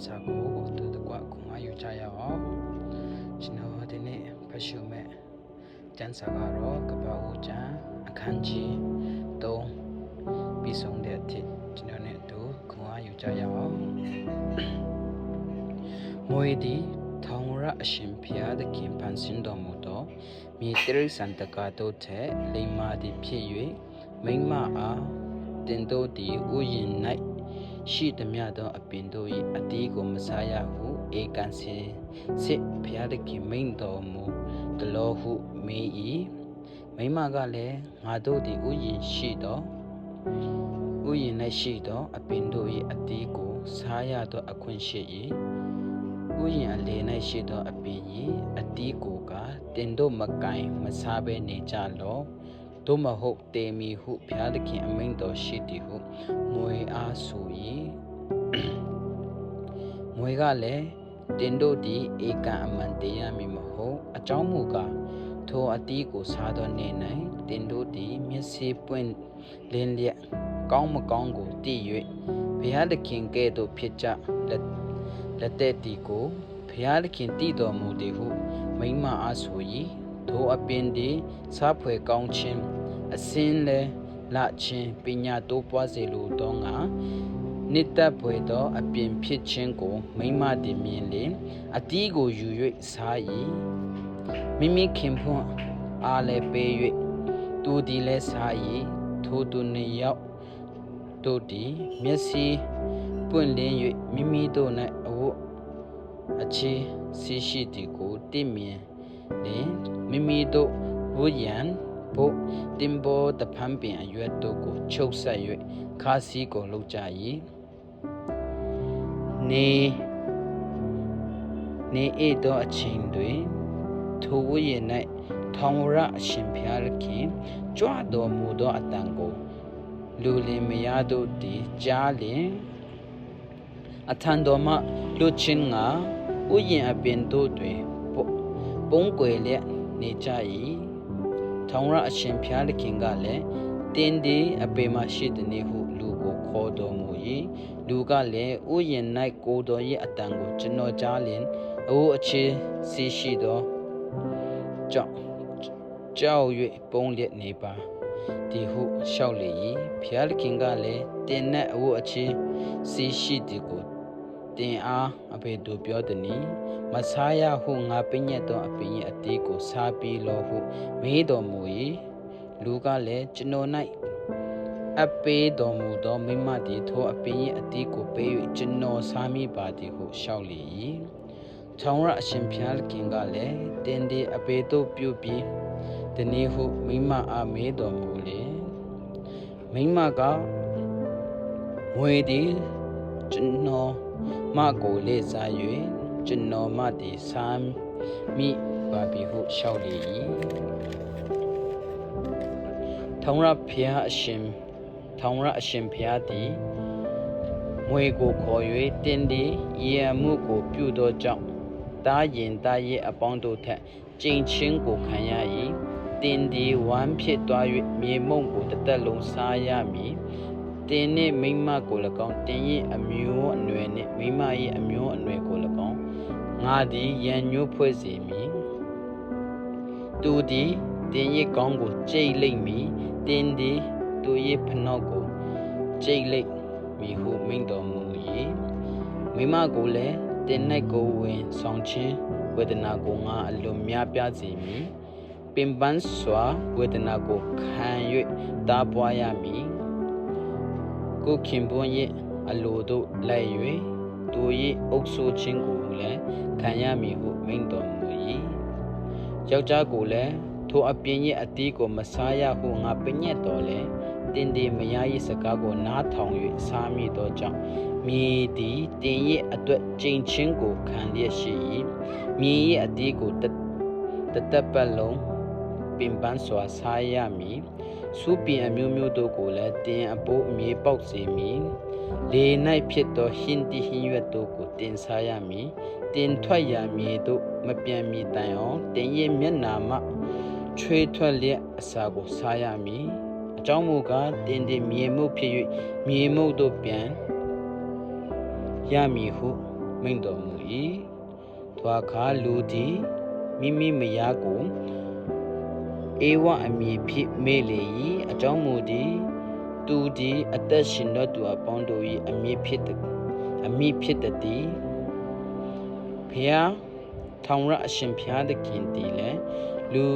စာကိုတူတကွခုမှယူကြရအောင်ကျွန်တော်ဒီနေ့ဖတ်ရှုမဲ့ကျမ်းစာကတော့ကပ္ပဦးကျမ်းအခန်းကြီး3ပြီးဆုံးတဲ့အထိကျွန်တော်နဲ့အတူခုမှယူကြရအောင်မွေဒီထောင်ရအရှင်ဖျားသခင်ဖန်ဆင်းတော်မူသောမြေတိရစ္ဆာန်တကားတို့ထက်လိမ္မာသည်ဖြစ်၍မိမအားတင်တို့သည်ဥယျာဉ်၌ရှိသမျှသောအပင်တို့၏အတီးကိုမစားရဟုဧကန်စစ်ဖျားသခင်မိန့်တော်မူတလောဟုမေး၏မိမကလည်းငါတို့သည်ဥယျာဉ်၌ရှိသောအပင်တို့၏အတီးကိုစားရသောအခွင့်ရှိ၏ဥယျာဉ်အလယ်၌ရှိသောအပင်၏အတီးကိုကတင်တို့မကင်မစားဘဲနေကြလောတို့မဟုတ်တေမီဟုဘုရားသခင်အမိန့်တော်ရှိသည်ဟုမွေအားဆို၏မွေကလည်းတင်တို့သည်ဧကန်အမှန်တရားမည်မဟုတ်အကြောင်းမူကားထိုအတီးကိုစားသောနေ့၌တင်တို့သည်မျက်စိပွင့်လင်းလျက်ကောင်းမကောင်းကိုသိ၍ဘုရားသခင်ကဲ့သို့ဖြစ်ကြလက်တဲ့တီကိုဘုရားသခင်တည်တော်မူသည်ဟုမိမအားဆို၏ထိုအပင်သည်စားဖွယ်ကောင်းခြင်းအစင်းလဲလခြင်းပညာတိုးပွားစေလိုသောငါနိတ္တဖွယ်သောအပင်ဖြစ်ခြင်းကိုမိမသည်မြင်လျင်အတီးကိုယူ၍စား၏မိမိခင်ဖွန်းအားလည်းပေး၍သူသည်လည်းစား၏ထိုသူနှစ်ယောက်တို့သည်မျက်စိပွင့်လင်း၍မိမိတို့၌အဝတ်အခြေစီရှိသည်ကိုသိမြင်လျင်မိမိတို့ဝိယံဘုတင်ဘောတဖန်ပင်အရွက်တို့ကိုချုပ်ဆက်၍ခါစီကိုလှုပ်ကြ၏နေဧသောအချိန်တွင်ထိုဝိယံ၌ထောင်ရအရှင်ဖျားခင်ကြွတော်မူသောအတန်ကိုလူလင်မယားတို့သည်ကြားလျင်အထံတော်မှလွတ်ခြင်းငါဥယျာဉ်အပင်တို့တွင်ပုံကွယ်လျက်နေကြ၏ထောင်ရအရှင်ဖျားခင်ကလည်းတင်းဒီအပေမရှိသည်ဟုလူကိုခေါ်တော်မူ၏လူကလည်းဥယျာဉ်၌ကိုတော်၏အတန်ကိုကျွန်တော်ကြားလျင်အိုအခြေစီရှိသောကြောက်၍ပုံလျက်နေပါဒီဟုလျှောက်လေ၏ဖျားခင်ကလည်းတင်းနှင့်အိုအခြေစီရှိသည်ကိုတင်အားအဖေတို့ပြောသည်မစားရဟုငါပညတ်သောအပင်၏အတီးကိုစားပြီးလောဟုမေးတော်မူ၏လူကလည်းကျွန်တော်၌အပေးတော်မူသောမိမသည်ထိုအပင်၏အတီးကိုပေး၍ကျွန်တော်စားမိပါသည်ဟုလျှောက်လေ၏ထောင်ရအရှင်ဖျားခင်ကလည်းတင်ဒီအပေတို့ပြုပြီးဒီနေ့ဟုမိမအားမေးတော်မူလေမိမကမွေသည်ကျွန်တော်မကိုလေးစား၍ကျွန်တော်မသည်စားမိပါပြီဟုလျှောက်လေ၏ထောင်ရဖျားအရှင်ဖျားသည်မွေကိုခေါ်၍တင်းသည်ရေမှုကိုပြုသောကြောင့်တားရင်တားရဲ့အပေါင်းတို့ထက်ကျင့်ချင်းကိုခံရ၏တင်းသည်ဝမ်းဖြစ်သွား၍မြေမုံကိုတစ်သက်လုံးစားရမည်တင်းနှင့်မိမကို၎င်းတင်း၏အမျိုးအနွယ်နှင့်မိမ၏အမျိုးအနွယ်ကို၎င်းငါသည်ရန်ညှိုးဖွဲ့စေမည်သူသည်တင်း၏ကောင်းကိုကြိတ်လိမ့်မည်တင်းသည်သူ၏ဖနှောက်ကိုကြိတ်လိမ့်မည်ဟုမိန့်တော်မူ၏မိမကိုလည်းတင်း၌ကိုဝင်ဆောင်ခြင်းဝေဒနာကိုငါအလွန်များပြားစေမည်ပင်ပန်းစွာဝေဒနာကိုခံ၍တားပွားရမည်ကိုခင်ပွန်း၏အလိုတို့လိုက်၍သူ၏အုပ်ဆိုးခြင်းကိုလည်းခံရမည်ဟုမိန့်တော်မူ၏ယောက်ျားကိုလည်းထိုအပြင်း၏အတီးကိုမစားရဟုငါပညတ်တော်လဲတင်းဒီမယား၏စကားကိုနားထောင်၍စားမိသောကြောင့်မြေသည်တင်း၏အတွက်ကျင့်ချင်းကိုခံလျက်ရှိ၏မြေ၏အတီးကိုတသက်ပတ်လုံးပင်ပန်းစွာစားရမည်စူးပင်အမျိုးမျိုးတို့ကိုလည်းတင်းအပိုးမြေပေါက်စေမည်လေ၌ဖြစ်သောဟင်းတီဟင်းရွက်တို့ကိုတင်စားရမည်တင်ထွက်ရမြေတို့မပြန်မီတိုင်အောင်တင်ရဲ့မျက်နာမှချွေးထွက်လျက်အစာကိုစားရမည်အကြောင်းမူကားတင်ဒီမြေမှုဖြစ်၍မြေမှုတို့ပြန်ရမည်ဟု မိန့်တော်မူ၏ထိုအခါလူသည်မိမိမယားကိုဧဝအမည်ဖြင့်မေ့လေ၏အကြောင်းမူသည်သူသည်အသက်ရှင်သောသူအပေါင်းတို့၏အမည်ဖြစ်သည်ဖျားထောင်ရအရှင်ဖျားသခင်တည်လည်းလူ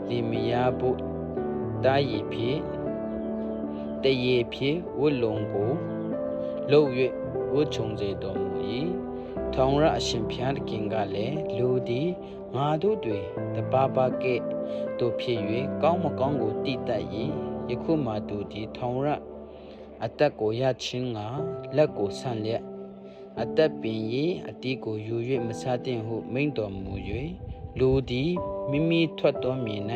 လီမယားဖို့တားရည်ဖြင့်တရေဖြင့်ဝတ်လုံကိုလှုပ်၍ဝတ်ချုံစေတော်မူ၏ထောင်ရအရှင်ဖျားသခင်ကလည်းလူသည်ငါတို့တွင်တပါးပါးကဲ့သို့ဖြစ်၍ကောင်းမကောင်းကိုတည်တတ်၏ယခုမှသူသည်ထောင်ရအသက်ကိုရခြင်းငါလက်ကိုဆန့်လျက်အသက်ပင်၏အတီးကိုယူ၍မစားသင့်ဟုမိန့်တော်မူ၍လူသည်မိမိထွက်သောမြေ၌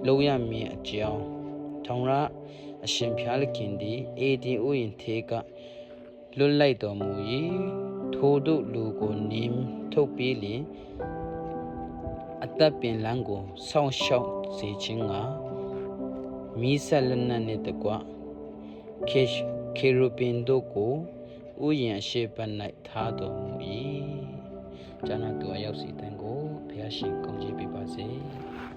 လုံရမည်အကြောင်းထောင်ရအရှင်ဖျားသခင်သည်အေဒီဥယျာဉ်ထဲကလွတ်လိုက်တော်မူ၏ထိုတို့လူကိုနင်းထုတ်ပြီးလျှင်အသက်ပင်လန်းကိုဆောင်းရှောက်စေခြင်းကမိဆက်လက်နက်နှင့်တကွခေရုပင်တို့ကိုဥယျာဉ်ရှိပတ်၌ထားတော်မူ၏။ကျမ်းစာသူအရောက်စီတန်ကိုဘုရားရှင်ကောင်းချီးပေးပါစေ။